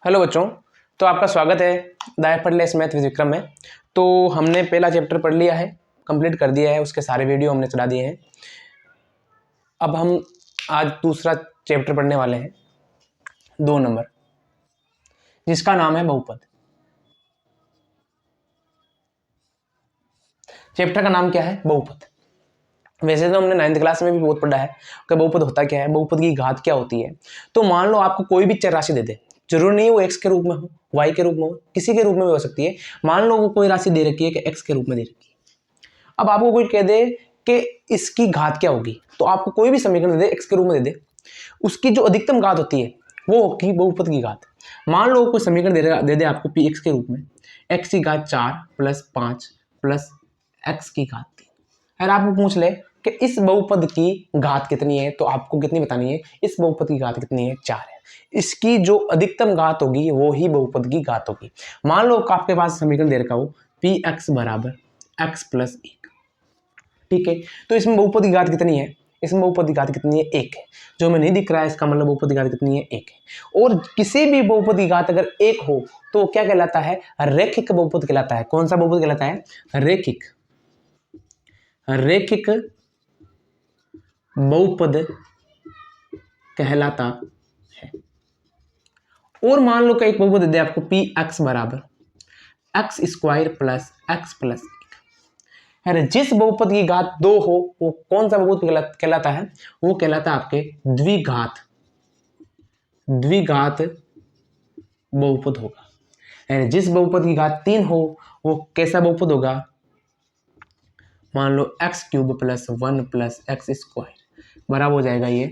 Hello बच्चों। तो आपका स्वागत है डायफर्टलेस मैथ विद विक्रम में। तो हमने पहला चैप्टर पढ़ लिया है, कंप्लीट कर दिया है, उसके सारे वीडियो हमने चला दिए हैं। अब हम आज दूसरा चैप्टर पढ़ने वाले हैं, 2 नंबर, जिसका नाम है बहुपद। चैप्टर का नाम क्या है? बहुपद। वैसे तो हमने 9th क्लास में भी बहुत पढ़ा है कि बहुपद होता क्या है, बहुपद की घात क्या होती है। तो मान लो आपको कोई भी चर राशि दे दे, जरूर नहीं है वो x के रूप में हो, y के रूप में हो, किसी के रूप में भी हो सकती है। मान लो वो कोई राशि दे रखी है कि x के रूप में दे रखी है। अब आपको कोई कह दे कि इसकी घात क्या होगी, तो आपको कोई भी समीकरण दे दे, x के रूप में दे दे, उसकी जो अधिकतम घात होती है वो होगी बहुपद की घात। मान लो कोई समीकरण दे दे आपको px के रूप में, x की घात 4 + 5 + x की घात 3। अगर आपको पूछ ले कि इस बहुपद की घात कितनी है, तो आपको कितनी बतानी है? इस बहुपद की घात कितनी है? 4 है। इसकी जो अधिकतम घात होगी वो ही बहुपद की घात होगी। मान लो आपके पास समीकरण दे रखा हो px = x + 1। ठीक है, तो इसमें बहुपद की घात कितनी है? इसमें बहुपद की घात कितनी है? 1 है। जो हमें नहीं दिख रहा है इसका मतलब बहुपद की घात कितनी है? 1 है। और किसी भी बहुपद की घात अगर 1 हो तो क्या कहलाता है? रैखिक बहुपद कहलाता है। कौन सा बहुपद कहलाता है? रैखिक बहुपद कहलाता है। और मान लो कि एक बहुपद दे आपको px = x² + x + 1। अरे जिस बहुपद की घात 2 हो वो कौन सा बहुपद कहलाता है? वो कहलाता है आपके द्विघात बहुपद होगा। अरे जिस बहुपद की घात 3 हो वो कैसा बहुपद होगा? मान लो x³ + 1 + x² बराबर हो जाएगा ये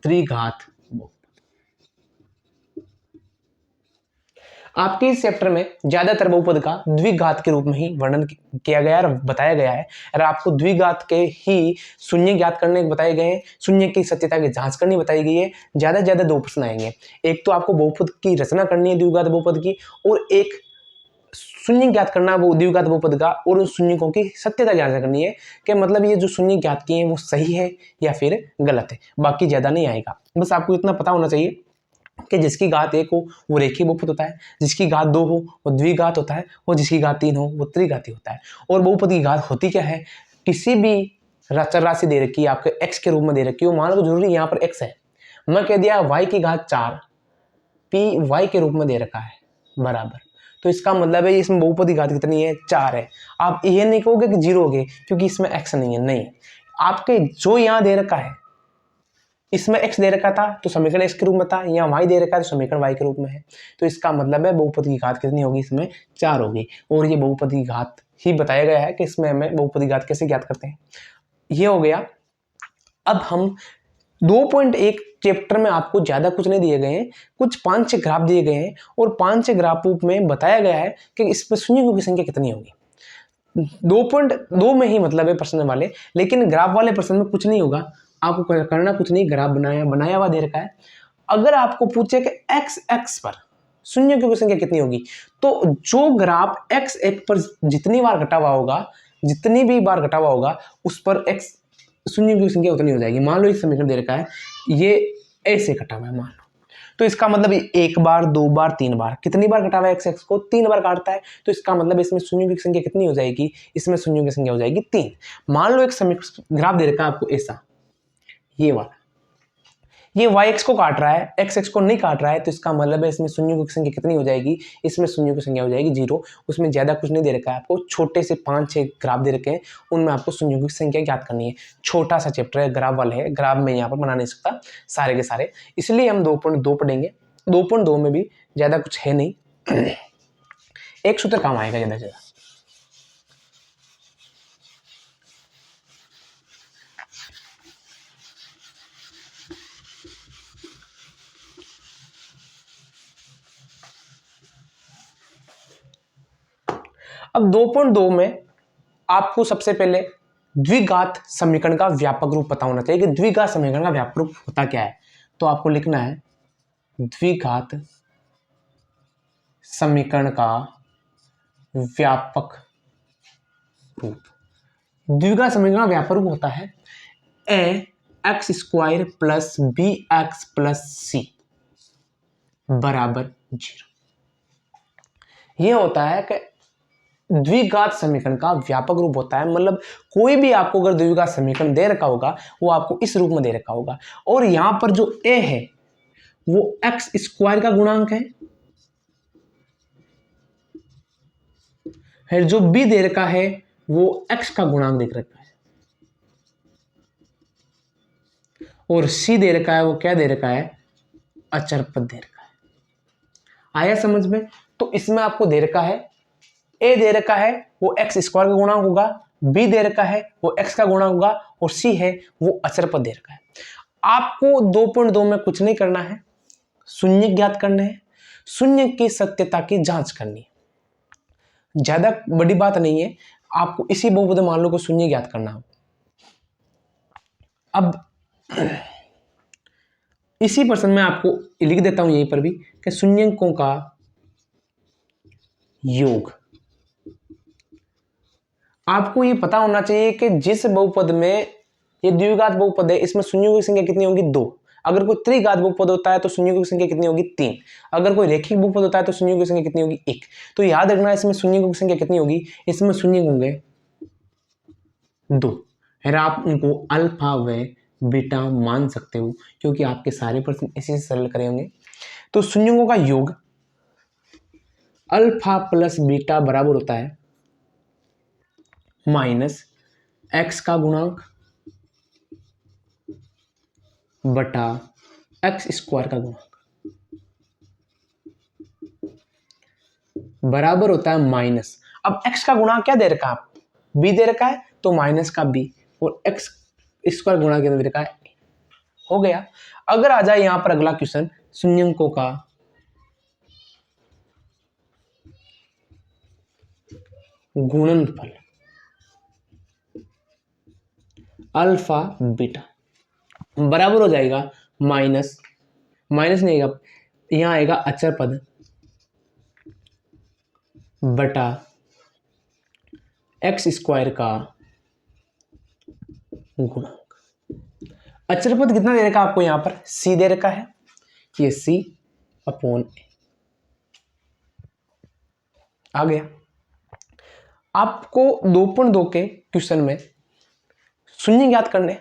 त्रिघात बहुपद। आपके इस चैप्टर में ज्यादातर बहुपद का द्विघात के रूप में ही वर्णन किया गया और बताया गया है। अगर आपको द्विघात के ही शून्य ज्ञात करने बताए गए हैं, शून्य की सत्यता की जांच करनी बताई गई है। ज्यादा से ज्यादा 2 प्रश्न आएंगे। एक तो आपको बहुपद की रचना करनी है द्विघात बहुपद की, और एक शून्य ज्ञात करना वो द्विघात बहुपद का, और उन शून्यकों की सत्यता जांच करनी है कि मतलब ये जो शून्य ज्ञात किए हैं वो सही है या फिर गलत है। बाकी ज्यादा नहीं आएगा। बस आपको इतना पता होना चाहिए कि जिसकी घात 1 हो वो रेखीय बहुपद होता है, जिसकी घात 2 हो वो द्विघात होता है, और जिसकी घात 3 हो वो त्रिघाती होता है। और बहुपद की घात होती क्या है? किसी भी चर राशि दे रखी है आपके x के रूप में दे रखी है, मान लो जरूरी यहाँ पर x है, मैं कह दिया y की घात 4 p y के रूप में दे रखा है बराबर, तो इसका मतलब है इसमें बहुपद की घात कितनी है? 4 है। आप ये नहीं कहोगे कि 0 हो गए क्योंकि इसमें x नहीं है, नहीं, आपके जो यहाँ दे रखा है इसमें x दे रखा था तो समीकरण x के रूप में था, यहाँ y दे रखा है तो समीकरण y के रूप में है। तो इसका मतलब है बहुपद की घात कितनी होगी? इसमें 4 होगी। और ये बहुपद की घात ही बताया गया है कि इसमें हमें बहुपद की घात कैसे ज्ञात करते हैं। ये हो गया। अब हम 2.1 चैप्टर में आपको ज्यादा कुछ नहीं दिए गए हैं, कुछ 5-6 ग्राफ दिए गए हैं, और 5-6 ग्राफ में बताया गया है कि इसमें शून्यों की संख्या कितनी होगी। 2.2 में ही मतलब है प्रश्न वाले, लेकिन ग्राफ वाले प्रश्न में कुछ नहीं होगा। आपको करना कुछ नहीं, ग्राफ बनाया हुआ दे रखा है। अगर आपको पूछे कि x एक्स पर शून्य की संख्या कितनी होगी, तो जो ग्राफ x एक पर जितनी बार घटा हुआ होगा, जितनी भी बार घटा हुआ होगा, उस पर x शून्य की संख्या उतनी हो जाएगी। मान लो इस समीकरण दे रखा है ये ऐसे घटा हुआ है, मान लो, तो इसका मतलब 1 बार 2 बार 3 बार, कितनी बार घटा हुआ है x को? 3 बार काटता है। तो इसका मतलब इसमें शून्यों की संख्या कितनी हो जाएगी? इसमें शून्यों की संख्या हो जाएगी 3। मान लो एक ग्राफ दे रखा है आपको ऐसा, ये वाला, ये y को काट रहा है, x को नहीं काट रहा है, तो इसका मतलब है इसमें शून्यों की संख्या कितनी हो जाएगी? इसमें शून्यों की संख्या हो जाएगी 0। उसमें ज्यादा कुछ नहीं दे रखा है आपको, छोटे से 5-6 ग्राफ दे रखे हैं, उनमें आपको शून्यों की संख्या ज्ञात करनी है। छोटा सा चैप्टर है, ग्राफ वाला है, ग्राफ में यहाँ पर बना नहीं सकता सारे के सारे, इसलिए हम 2.2 पढ़ेंगे। 2.2 में भी ज्यादा कुछ है नहीं, एक सूत्र काम आएगा ज्यादा से ज्यादा। अब 2.2 में आपको सबसे पहले द्विघात समीकरण का व्यापक रूप पता होना चाहिए कि द्विघात समीकरण का व्यापक रूप होता क्या है। तो आपको लिखना है द्विघात समीकरण का व्यापक रूप। द्विघात समीकरण का व्यापक रूप होता है ax² + bx + c बराबर 0। यह होता है कि द्विघात समीकरण का व्यापक रूप होता है। मतलब कोई भी आपको अगर द्विघात समीकरण दे रखा होगा वो आपको इस रूप में दे रखा होगा, और यहां पर जो a है वो एक्स स्क्वायर का गुणांक है, जो b दे रखा है वो x का गुणांक दे रखा है, और c दे रखा है वो क्या दे रखा है, अचर पद दे रखा है। आया समझ में? तो इसमें आपको दे रखा है a दे रखा है वो एक्स स्क्वायर का गुणांक होगा, b दे रखा है वो x का गुणांक होगा, और c है वो अचर पद दे रखा है। आपको 2.2 में कुछ नहीं करना है, शून्य ज्ञात करने हैं, शून्य की सत्यता की जांच करनी है। ज्यादा बड़ी बात नहीं है, आपको इसी बहुपद मान लो को शून्य ज्ञात करना हो। अब इसी प्रश्न में आपको लिख देता हूं यहीं पर भी कि शून्यकों का योग। आपको ये पता होना चाहिए कि जिस बहुपद में ये द्विघात बहुपद है इसमें शून्यों की संख्या कितनी होगी, 2। अगर कोई त्रिघात बहुपद होता है तो शून्यों की संख्या कितनी होगी, 3। अगर कोई रेखिक बहुपद होता है तो शून्यों की संख्या कितनी होगी, 1। तो याद रखना इसमें शून्यों की संख्या कितनी होगी, इसमें शून्य होंगे 2। फिर आप उनको अल्फा व बीटा मान सकते हो क्योंकि आपके सारे प्रश्न इसी से सरल करेंगे। तो शून्यों का योग अल्फा प्लस बीटा बराबर होता है माइनस एक्स का गुणांक बटा एक्स स्क्वायर का गुणांक बराबर होता है माइनस। अब x का गुणा क्या दे रखा है, आप b दे रखा है तो माइनस का b, और x स्क्वायर गुणा के दे रखा है, हो गया। अगर आ जाए यहां पर अगला क्वेश्चन, शून्यकों का गुणनफल अल्फा बीटा बराबर हो जाएगा माइनस नहीं आएगा, यहां आएगा अचर पद बटा एक्स स्क्वायर का गुणांक। अचर पद कितना दे रखा है आपको, यहां पर c दे रखा है, ये c अपॉन a आ गया। आपको 2.2 के क्वेश्चन में शून्य ज्ञात करने,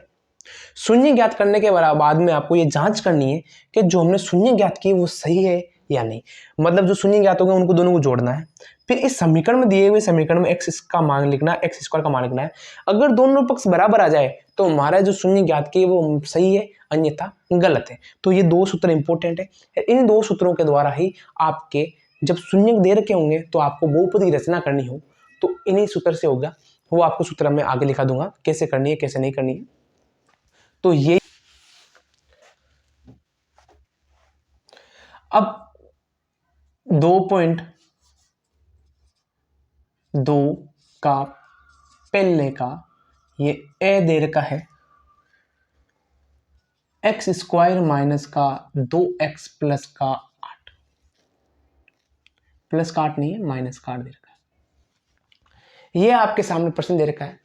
शून्य ज्ञात करने के बाद में आपको ये जांच करनी है कि जो हमने शून्य ज्ञात की वो सही है या नहीं। मतलब जो शून्य ज्ञात होगा उनको दोनों को जोड़ना है, फिर इस समीकरण में दिए हुए समीकरण में एक्स का मान लिखना है, एक्स स्क्वायर का मान लिखना है। अगर दोनों पक्ष बराबर आ जाए तो हमारा जो शून्य ज्ञात की वो सही है, अन्यथा गलत है। तो ये 2 सूत्र इंपॉर्टेंट है। इन 2 सूत्रों के द्वारा ही आपके जब शून्य दे रखे होंगे तो आपको बहुपद की रचना करनी हो तो इन्हीं सूत्र से होगा। वो आपको सूत्र में आगे लिखा दूंगा कैसे करनी है कैसे नहीं करनी है। तो ये अब 2.2 का पहले का ये ए दे रखा है एक्स स्क्वायर माइनस का 2x प्लस का 8, प्लस का 8 नहीं है माइनस का 8 दे रखा है। ये आपके सामने प्रश्न दे रखा है।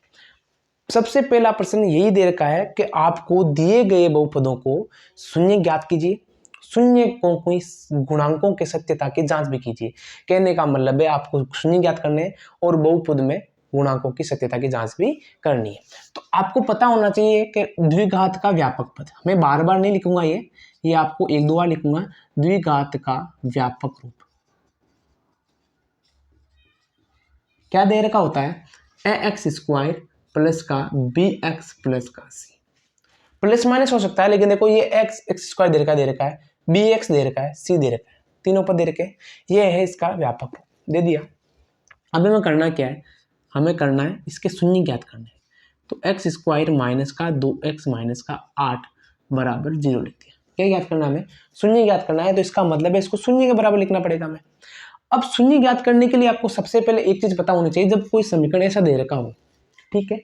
सबसे पहला प्रश्न यही दे रखा है कि आपको दिए गए बहुपदों को शून्य ज्ञात कीजिए, शून्य को कोई गुणांकों के सत्यता की जांच भी कीजिए। कहने का मतलब है आपको शून्य ज्ञात करने हैं और बहुपद में गुणांकों की सत्यता की जांच भी करनी है। तो आपको पता होना चाहिए कि द्विघात का व्यापक पद, मैं बार बार नहीं लिखूंगा, ये आपको 1-2 बार लिखूंगा। द्विघात का व्यापक रूप क्या दे रखा होता है, एक्स स्क्वायर प्लस का बी एक्स प्लस का सी। प्लस माइनस हो सकता है लेकिन देखो ये एक्स स्क्वायर दे रखा है, बी एक्स दे रखा है, सी दे रखा है, तीनों पर दे रखे, ये है इसका व्यापक रूप दे दिया। अब हमें करना क्या है, हमें करना है इसके शून्य ज्ञात करना है। तो एक्स स्क्वायर माइनस का 2x माइनस का 8 बराबर 0 लिख दिया। क्या ज्ञात करना है, हमें शून्य ज्ञात करना है। तो इसका मतलब है इसको शून्य के बराबर लिखना पड़ेगा हमें। अब शून्य ज्ञात करने के लिए आपको सबसे पहले एक चीज पता होनी चाहिए, जब कोई समीकरण ऐसा दे रखा हो, ठीक है,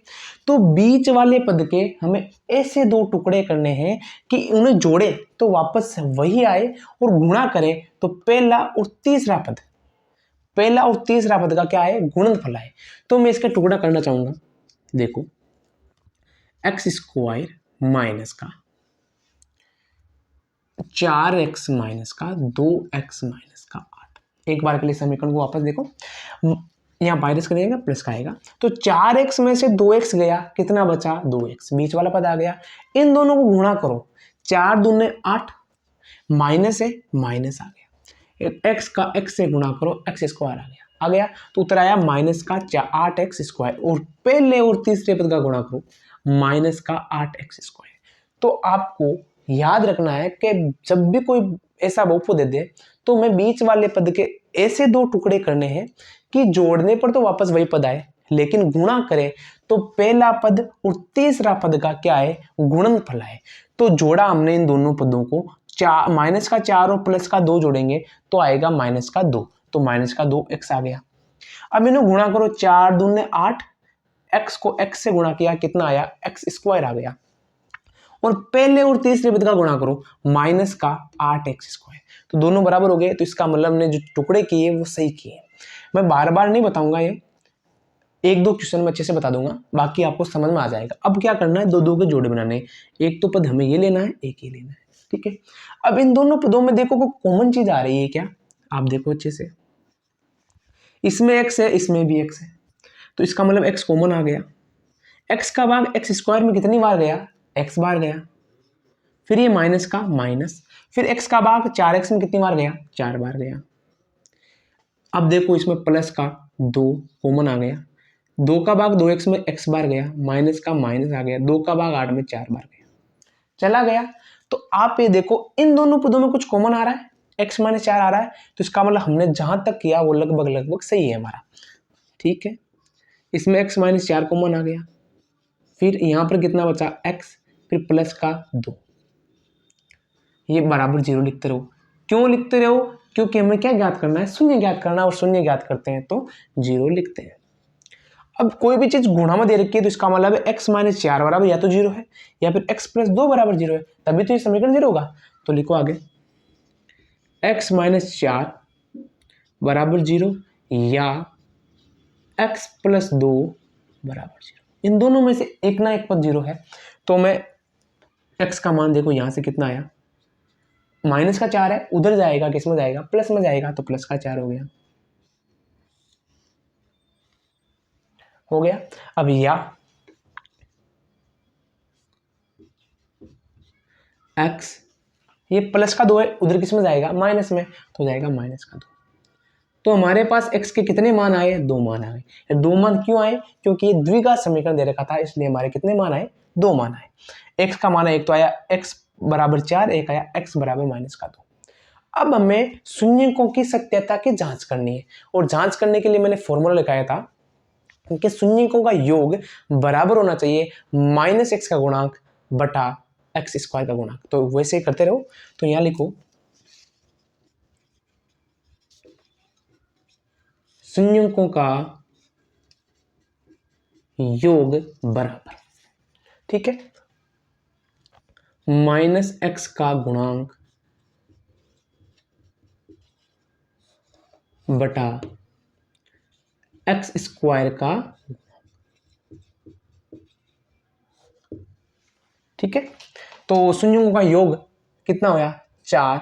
तो बीच वाले पद के हमें ऐसे 2 टुकड़े करने हैं कि उन्हें जोड़े तो वापस वही आए, और गुणा करें तो पहला और तीसरा पद का क्या है, गुणनफल है। तो मैं इसका टुकड़ा करना चाहूंगा। देखो एक्स स्क्वायर माइनस का 4x माइनस का 2x माइनस का एक बार के लिए समीकरण को वापस देखो, यहाँ माइनस करिएगा प्लस का आएगा, तो 4x में से 2x गया, कितना बचा 2x, बीच वाला पद आ गया। इन दोनों को गुणा करो, 4 दूने 8, माइनस है माइनस आ गया, x का x से गुणा करो, x स्क्वायर आ गया, तो उत्तर आया माइनस का 8x स्क्वायर, और पहले और तीसरे पद का गुणा करो, माइनस का 8x स्क्वायर। तो आपको याद रखना है कि जब भी कोई ऐसा बहुपद दे दे तो मैं बीच वाले पद के ऐसे दो टुकड़े करने हैं कि जोड़ने पर तो वापस वही पद आए, लेकिन गुणा करें तो पहला पद और तीसरा पद का क्या है, गुणनफल है। तो जोड़ा हमने इन दोनों पदों को, माइनस का 4 और प्लस का 2 जोड़ेंगे तो आएगा माइनस का 2, तो माइनस का 2x आ गया। अब इन्हें गुणा करो, 4 दूने 8, x को x से गुणा किया, कितना आया, x स्क्वायर आ गया, और पहले और तीसरे पद का गुणा करो, माइनस का 8x स्क्वायर, तो दोनों बराबर हो गए। तो इसका मतलब हमने जो टुकड़े किए वो सही किए। मैं बार बार नहीं बताऊंगा, ये एक दो क्वेश्चन में अच्छे से बता दूंगा, बाकी आपको समझ में आ जाएगा। अब क्या करना है, दो दो के जोड़े बनाने हैं, एक तो पद हमें ये लेना है, एक ये लेना है, ठीक है। अब इन दोनों पदों में देखो कोई कॉमन चीज आ रही है क्या, आप देखो अच्छे से, इसमें x है, इसमें भी x है, तो इसका मतलब x कॉमन आ गया। x का भाग x स्क्वायर में कितनी बार गया, x बार गया, फिर ये माइनस का माइनस, फिर x का भाग 4x में कितनी बार गया, 4 बार गया। अब देखो इसमें प्लस का 2 कॉमन आ गया, 2 का भाग 2x में x बार गया, माइनस का माइनस आ गया, 2 का भाग 8 में 4 बार गया, चला गया। तो आप ये देखो इन दोनों पदों में कुछ कॉमन आ रहा है, x माइनस 4 आ रहा है, तो इसका मतलब हमने जहां तक किया वो लगभग लगभग सही है हमारा, ठीक है। इसमें x माइनस 4 कॉमन आ गया, फिर यहाँ पर कितना बचा x, फिर प्लस का 2, ये बराबर 0 लिखते रहो। क्यों लिखते रहो, क्योंकि हमें क्या ज्ञात करना है, शून्य ज्ञात करना है, और शून्य ज्ञात करते हैं तो 0 लिखते हैं। अब कोई भी चीज गुणा में दे रखी है तो इसका मतलब है x माइनस 4 बराबर या तो 0 है, या फिर x प्लस 2 बराबर 0 है, तभी तो ये समीकरण 0 होगा। तो लिखो आगे, x माइनस 4 बराबर 0 या x प्लस 2 बराबर 0, इन दोनों में से एक ना एक पद 0 है। तो मैं x का मान देखो यहां से कितना आया, माइनस का 4 है, उधर जाएगा किस में जाएगा, प्लस में जाएगा, तो प्लस का 4 हो गया। अब या x, ये प्लस का 2 है, उधर किस में जाएगा, माइनस में, तो जाएगा माइनस का 2। तो हमारे पास x के कितने मान आए, 2 मान आ गए। 2 मान क्यों आए, क्योंकि ये द्विघात समीकरण दे रखा था, इसलिए हमारे कितने मान आए, 2 मान आए। x का मान एक तो आया x बराबर 4, एक आया x बराबर माइनस का 2। अब हमें शून्यकों की सत्यता की जांच करनी है, और जांच करने के लिए मैंने फॉर्मूला लिखाया था कि शून्यकों का योग बराबर होना चाहिए माइनस x का गुणांक बटा x स्क्वायर का गुणांक। तो वैसे ही करते रहो, तो यहां लिखो शून्यकों का योग बराबर, ठीक है, माइनस x का गुणांक बटा x स्क्वायर का, ठीक है। तो शून्यों का योग कितना होया, 4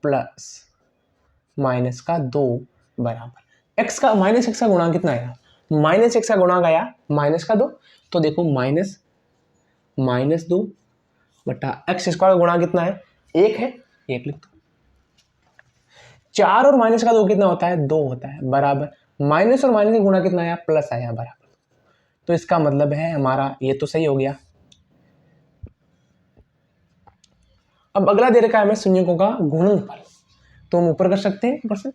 प्लस माइनस का 2 बराबर x का, माइनस x का गुणांक कितना आया, माइनस x का गुणांक आया माइनस का 2, तो देखो माइनस माइनस 2 बटा x स्क्वायर का गुणांक कितना है, 1 है, 1 लिख दो। 4 और माइनस का 2 कितना होता है, 2 होता है, बराबर माइनस और माइनस का गुणा कितना आया, प्लस आया, बराबर। तो इसका मतलब है हमारा ये तो सही हो गया। अब अगला दे रखा है हमें शून्यकों का गुणनफल, तो हम ऊपर कर सकते हैं, ऊपर से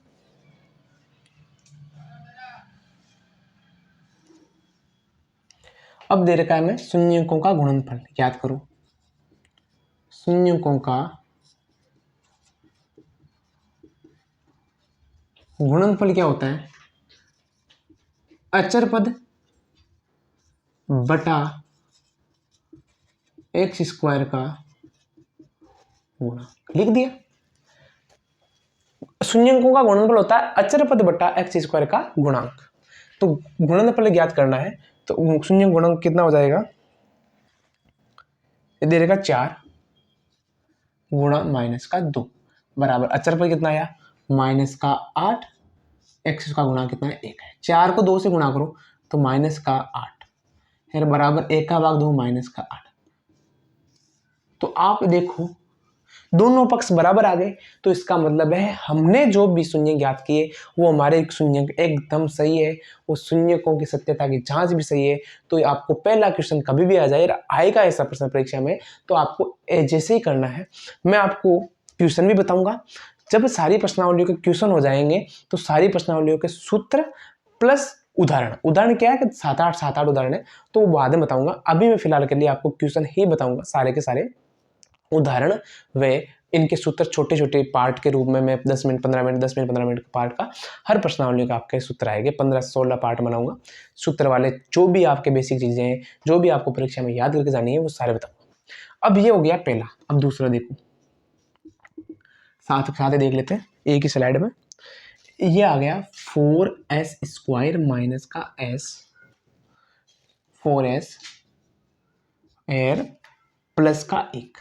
अब दे रखा है हमें शून्यकों का गुणनफल, याद करो शून्यकों का गुणनफल क्या होता है, अचर पद बटा एक्स स्क्वायर का गुणा, लिख दिया। शून्यकों का गुणनफल होता है अचर पद बटा एक्स स्क्वायर का गुणांक। तो गुणनफल ज्ञात करना है, तो शून्य गुणांक कितना हो जाएगा, ये दे देगा 4 गुणा माइनस का 2 बराबर अचर पद कितना आया, माइनस का 8 एक्स का गुणा कितना है, 1 है। 4 को 2 से गुणा करो तो माइनस का 8 फिर बराबर 1 का भाग 2 माइनस का 8। तो आप देखो दोनों पक्ष बराबर आ गए, तो इसका मतलब है हमने जो भी शून्य ज्ञात किए वो हमारे शून्य एकदम सही है, वो शून्यकों की सत्यता की जांच भी सही है। तो आपको पहला क्वेश्चन कभी भी आ जाए, आएगा ऐसा प्रश्न परीक्षा में, तो आपको जैसे ही करना है। मैं आपको क्वेश्चन भी बताऊंगा। जब सारी प्रश्नावलियों के क्वेश्चन हो जाएंगे तो सारी प्रश्नावलियों के सूत्र प्लस उदाहरण क्या है कि 7-8 उदाहरण है, तो वो बाद में बताऊंगा। अभी मैं फिलहाल के लिए आपको क्वेश्चन ही बताऊंगा, सारे के सारे उदाहरण वे इनके सूत्र छोटे छोटे पार्ट के रूप में मैं 10 मिनट 15 मिनट 10 मिनट 15 मिनट का पार्ट का हर प्रश्नावली का आपके सूत्र आएंगे। 15-16 पार्ट बनाऊंगा सूत्र वाले। जो भी आपके बेसिक चीजें हैं, जो भी आपको परीक्षा में याद करके जानी है, वो सारे बताऊंगा। अब ये हो गया पहला। अब दूसरा देखो, साथ साथ देख लेते हैं एक ही स्लाइड में। ये आ गया 4s² माइनस का s 4s एर प्लस का 1।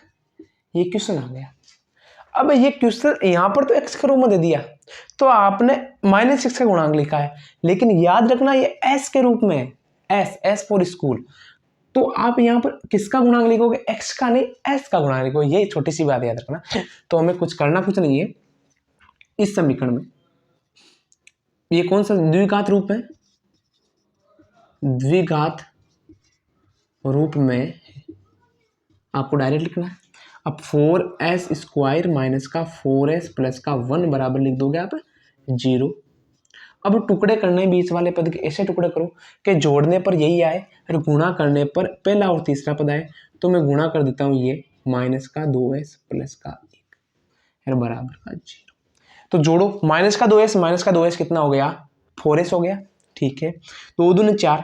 ये क्वेश्चन आ गया। अब ये क्वेश्चन यहां पर तो x के रूप में दे दिया, तो आपने -6 का गुणांक लिखा है, लेकिन याद रखना ये s के रूप में है, s फॉर स्कूल। तो आप यहां पर किसका गुणांक लिखोगे, x का नहीं s का गुणांक लिखोगे। ये छोटी सी बात याद रखना। तो हमें कुछ करना कुछ नहीं है इस समीकरण में। ये कौन सा द्विघात रूप है, द्विघात रूप में आपको डायरेक्ट लिखना है। अब 4s² माइनस का 4s प्लस का 1 बराबर लिख दोगे आप 0। अब टुकड़े करने बीच वाले पद के ऐसे टुकड़े करो कि जोड़ने पर यही आए और गुणा करने पर पहला और तीसरा पद आए। तो मैं गुणा कर देता हूँ ये माइनस का 2s प्लस का 1 फिर बराबर का 0। तो जोड़ो माइनस का 2s कितना हो गया, 4s हो गया। ठीक है, तो 2 दूनी 4,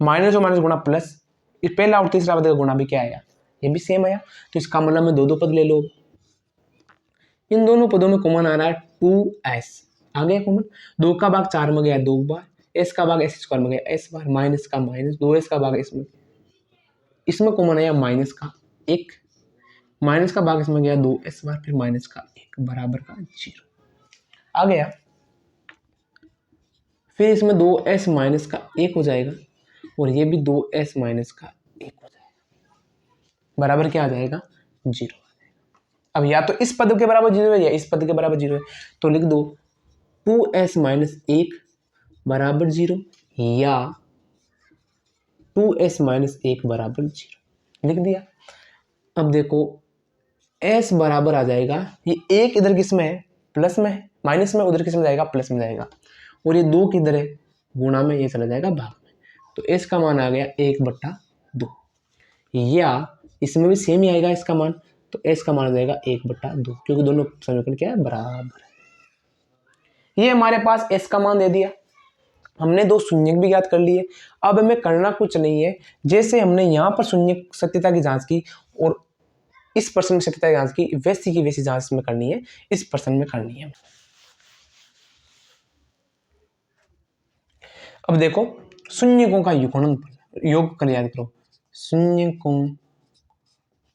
माइनस और माइनस गुणा प्लस, पहला और तीसरा पद का गुणा भी क्या आया, ये भी सेम आया। तो इसका मतलब में दो पद ले लो। इन दोनों पदों में कॉमन आ रहा है 2s आ गया कॉमन। 2 का भाग 4 में गया 2 बार, s का भाग s² में गया s बार, माइनस का माइनस 2s का भाग इसमें कॉमन आया माइनस का 1, माइनस का भाग इसमें गया 2s बार, फिर माइनस का 1 बराबर का 0 आ गया। फिर इसमें 2s माइनस का 1 हो जाएगा और ये भी 2s माइनस का 1 हो जाएगा, बराबर क्या आ जाएगा 0। अब या तो इस पद के बराबर 0 है या इस पद के बराबर 0 है, तो लिख दो 2s माइनस 1 बराबर 0 या 2s माइनस 1 बराबर 0 लिख दिया। अब देखो s बराबर आ जाएगा, ये 1 इधर किस में है, प्लस में है, माइनस में, उधर किस में जाएगा, प्लस में जाएगा, और ये 2 किधर है, गुणा में, ये चला जाएगा भाग में। तो s का मान आ गया 1/2, या इसमें भी सेम ही आएगा इसका मान, तो s का मान आ जाएगा 1/2, क्योंकि दोनों समीकरण क्या है, बराबर है। ये हमारे पास s का मान दे दिया, हमने 2 शून्य भी ज्ञात कर लिए। अब हमें करना कुछ नहीं है, जैसे हमने यहाँ पर शून्य सत्यता की जांच की और इस प्रश्न में सत्यता की जांच की, वैसी की वैसी जांच में करनी है, इस प्रश्न में करनी है। अब देखो शून्यकों का युगफल, योग कर याद करो, शून्यकों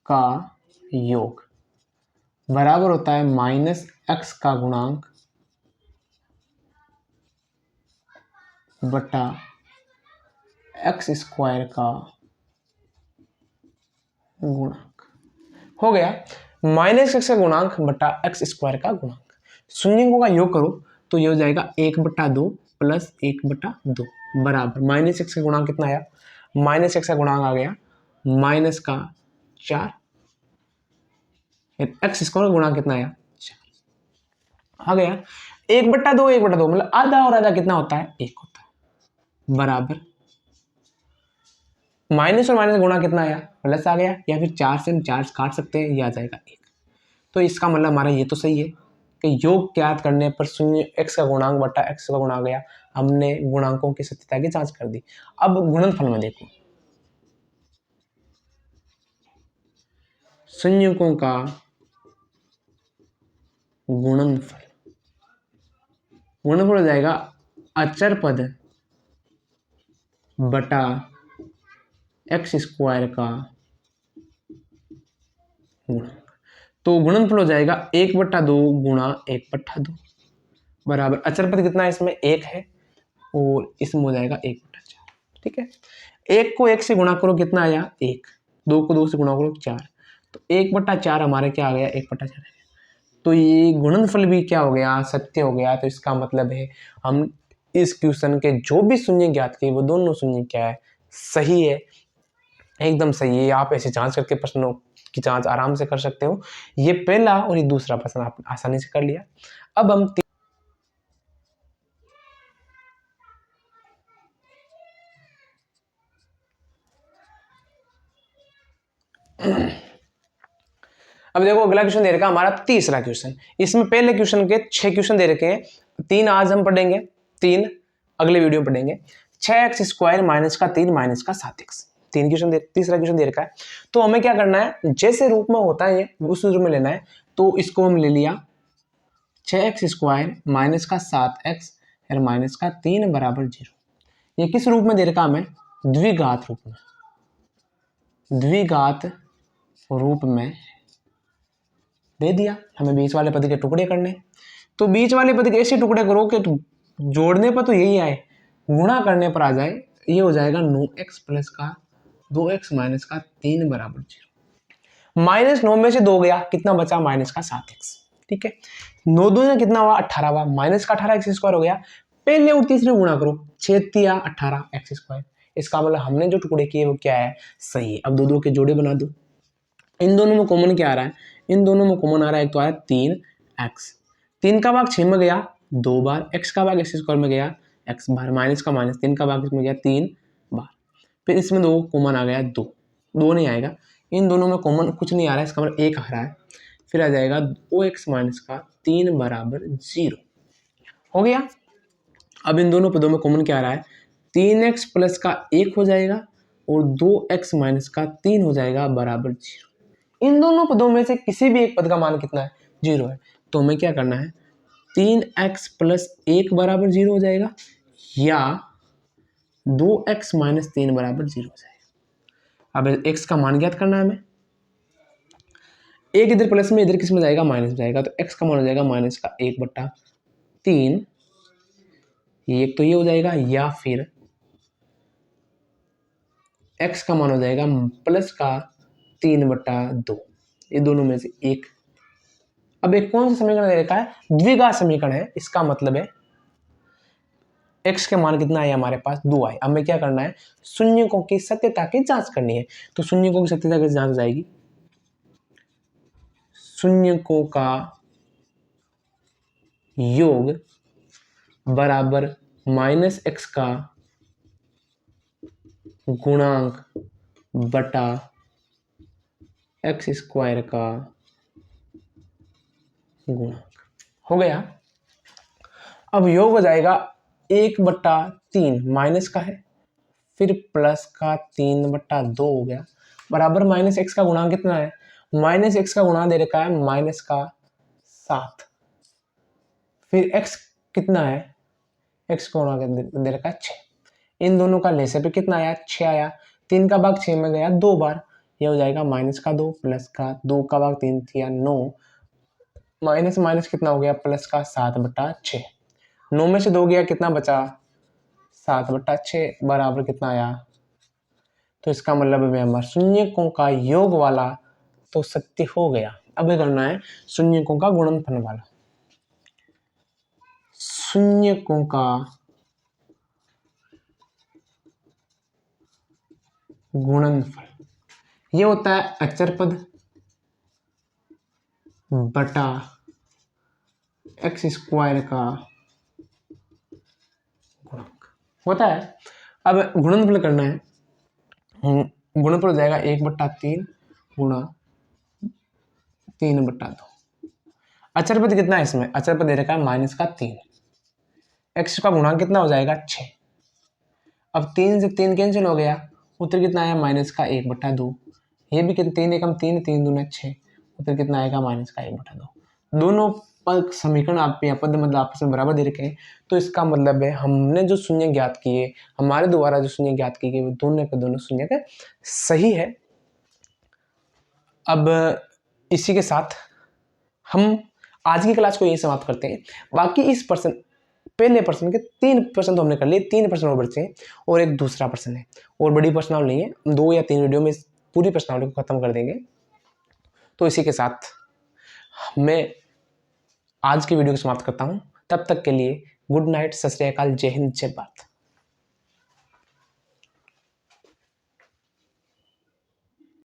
का योग बराबर होता है -x का गुणांक बटा x² का गुणांक। हो गया -x का गुणांक बटा x² का गुणांक। शून्यकों का योग करो तो ये हो जाएगा 1/2 प्लस 1/2 बराबर -x का गुणांक कितना आया, -x का गुणांक आ गया माइनस का 4, x² का गुणांक कितना आया 4 आ गया। 1/2 1/2 मतलब आधा और आधा कितना होता है, 1 होता है, बराबर माइनस और माइनस गुणा कितना आया, प्लस आ गया, या फिर 4 से हम 4 काट सकते हैं, ये आ जाएगा 1। तो इसका मतलब हमारा ये तो सही है कि योग ज्ञात करने पर शून्य x का गुणांक बटा x का गुणा आ गया, हमने गुणांकों की सत्यता की जांच कर दी। अब गुणनफल में देखो, संयुगों का गुणनफल हो जाएगा अचर पद बटा x² का गुणांक। तो गुणनफल हो जाएगा 1/2 गुणा 1/2 बराबर अचर पद कितना है इसमें, 1 है, और इसमें हो जाएगा 1/4। ठीक है, 1 को 1 से गुणा करो, कितना आया 1, 2 को 2 से गुणा करो 4, तो 1/4 हमारे क्या आ गया, 1/4 आ गया। तो ये गुणनफल भी क्या हो गया, सत्य हो गया। तो इसका मतलब है हम इस क्वेश्चन के जो भी शून्य ज्ञात किए वो दोनों शून्य क्या है, सही है, एकदम सही है। आप ऐसे जांच करके प्रश्नों की जांच आराम से कर सकते हो। ये पहला और ये दूसरा प्रश्न आप आसानी से कर लिया। अब हम अब देखो अगला क्वेश्चन दे रखा हमारा तीसरा क्वेश्चन। इसमें पहले क्वेश्चन के 6 क्वेश्चन दे रखे हैं, 3 आज हम पढ़ेंगे, 3 अगले वीडियो में पढ़ेंगे। 6x² माइनस का 3 माइनस का 7x, तीन क्वेश्चन तीसरा क्वेश्चन दे रखा है। तो हमें क्या करना है, जैसे रूप में होता है उस रूप में लेना है। तो इसको हम ले लिया 6x² माइनस का 7x और माइनस का 3 बराबर 0। ये किस रूप में दे रखा हमें, द्विघात रूप में, द्विघात रूप में दे दिया। हमें बीच वाले पद के टुकड़े करने, तो बीच वाले पद के ऐसे टुकड़े करो कि जोड़ने पर तो यही आए, गुणा करने पर आ जाए। ये हो जाएगा 9x प्लस का 2x माइनस का 3 बराबर 0। -9 में से 2 गया, कितना बचा, माइनस का 7x। ठीक है, 9 दूना कितना हुआ, 18 हुआ, माइनस का 18x² हो गया। पहले और तीसरे गुणा करो, 6 × 18x²। इसका मतलब हमने जो टुकड़े किए वो क्या है, सही है। अब दो दो के जोड़े बना दो। इन दोनों में कॉमन क्या आ रहा है, इन दोनों में कॉमन आ रहा है, एक तो आया 3x, 3 का भाग 6 में गया 2 बार, x का भाग x² में गया x बार, माइनस का माइनस 3 का भाग इसमें गया 3 बार, फिर इसमें 2 कॉमन आ गया 2, 2 नहीं आएगा। इन दोनों में कॉमन कुछ नहीं आ रहा है, इसका मतलब 1 आ रहा है। फिर आ जाएगा 2x माइनस का 3 बराबर 0 हो गया। अब इन दोनों पदों में कॉमन क्या आ रहा है, 3x प्लस का 1 हो जाएगा और 2x माइनस का 3 हो जाएगा बराबर 0। इन दोनों पदों में से किसी भी एक पद का मान कितना है, 0 है। तो हमें क्या करना है, 3x प्लस 1 बराबर 0 हो जाएगा या 2x माइनस 3 बराबर 0 हो जाएगा। अब x का मान ज्ञात करना है हमें, एक इधर प्लस में इधर किस में जाएगा, माइनस में जाएगा। तो x का मान हो जाएगा माइनस का 1/3, एक तो ये हो जाएगा, या फिर x का मान हो जाएगा प्लस का 3/2, ये दोनों में से एक। अब एक कौन सा समीकरण दे रखा है, द्विघात समीकरण है। इसका मतलब है x के मान कितना है हमारे पास, 2 आए। हमें क्या करना है, शून्यकों की सत्यता की जांच करनी है। तो शून्यकों की सत्यता की जांच हो जाएगी, शून्यकों का योग बराबर -x का गुणांक बटा x² का गुणांक हो गया। अब योग हो जाएगा 1/3, माइनस का है, फिर प्लस का 3/2 हो गया, बराबर -x का गुणांक कितना है, -x का गुणांक दे रखा है माइनस का 7, फिर x कितना है, x का गुणांक दे रखा है 6। इन दोनों का लेसे पे कितना आया, 6 आया। 3 का भाग 6 में गया 2 बार, ये हो जाएगा -2 प्लस का 2 का भाग 3 किया 9, माइनस माइनस कितना हो गया, प्लस का 7/6। 9 में से 2 गया, कितना बचा, 7/6 बराबर कितना आया। तो इसका मतलब है हमारा शून्यकों का योग वाला तो सत्य हो गया। अब ये करना है शून्यकों का गुणनफल वाला। शून्यकों का गुणनफल ये होता है अचर पद बटा x² का गुणक होता है। अब गुणनफल करना है, गुणनफल हो जाएगा 1/3 गुणा 3/2। अचर पद कितना है इसमें, अचर पद दे रखा है -3, x का गुणांक कितना हो जाएगा 6। अब 3 से 3 कैंसिल हो गया, उत्तर कितना आया -1/2। ये भी कितना, 3 एकम 3, 3 दूना 6, उत्तर कितना आएगा -1/2। दोनों पद समीकरण आप यहाँ पद मतलब आपस में बराबर दे रखे हैं। तो इसका मतलब है हमने जो शून्य ज्ञात किए, हमारे द्वारा जो शून्य ज्ञात किए गए वो दोनों के दोनों शून्य के सही है। अब इसी के साथ हम आज की क्लास को यही समाप्त करते हैं। बाकी इस पर्सन पहले पर्सन के 3 प्रश्न तो हमने कर लिए, 3 प्रश्न और बचे हैं और एक दूसरा प्रश्न है और बड़ी प्रश्नावली नहीं है। 2 या 3 वीडियो में पूरी प्रश्नावली को खत्म कर देंगे। तो इसी के साथ मैं आज की वीडियो को समाप्त करता हूँ। तब तक के लिए गुड नाइट, सत श्री अकाल, जय हिंद, जय भारत।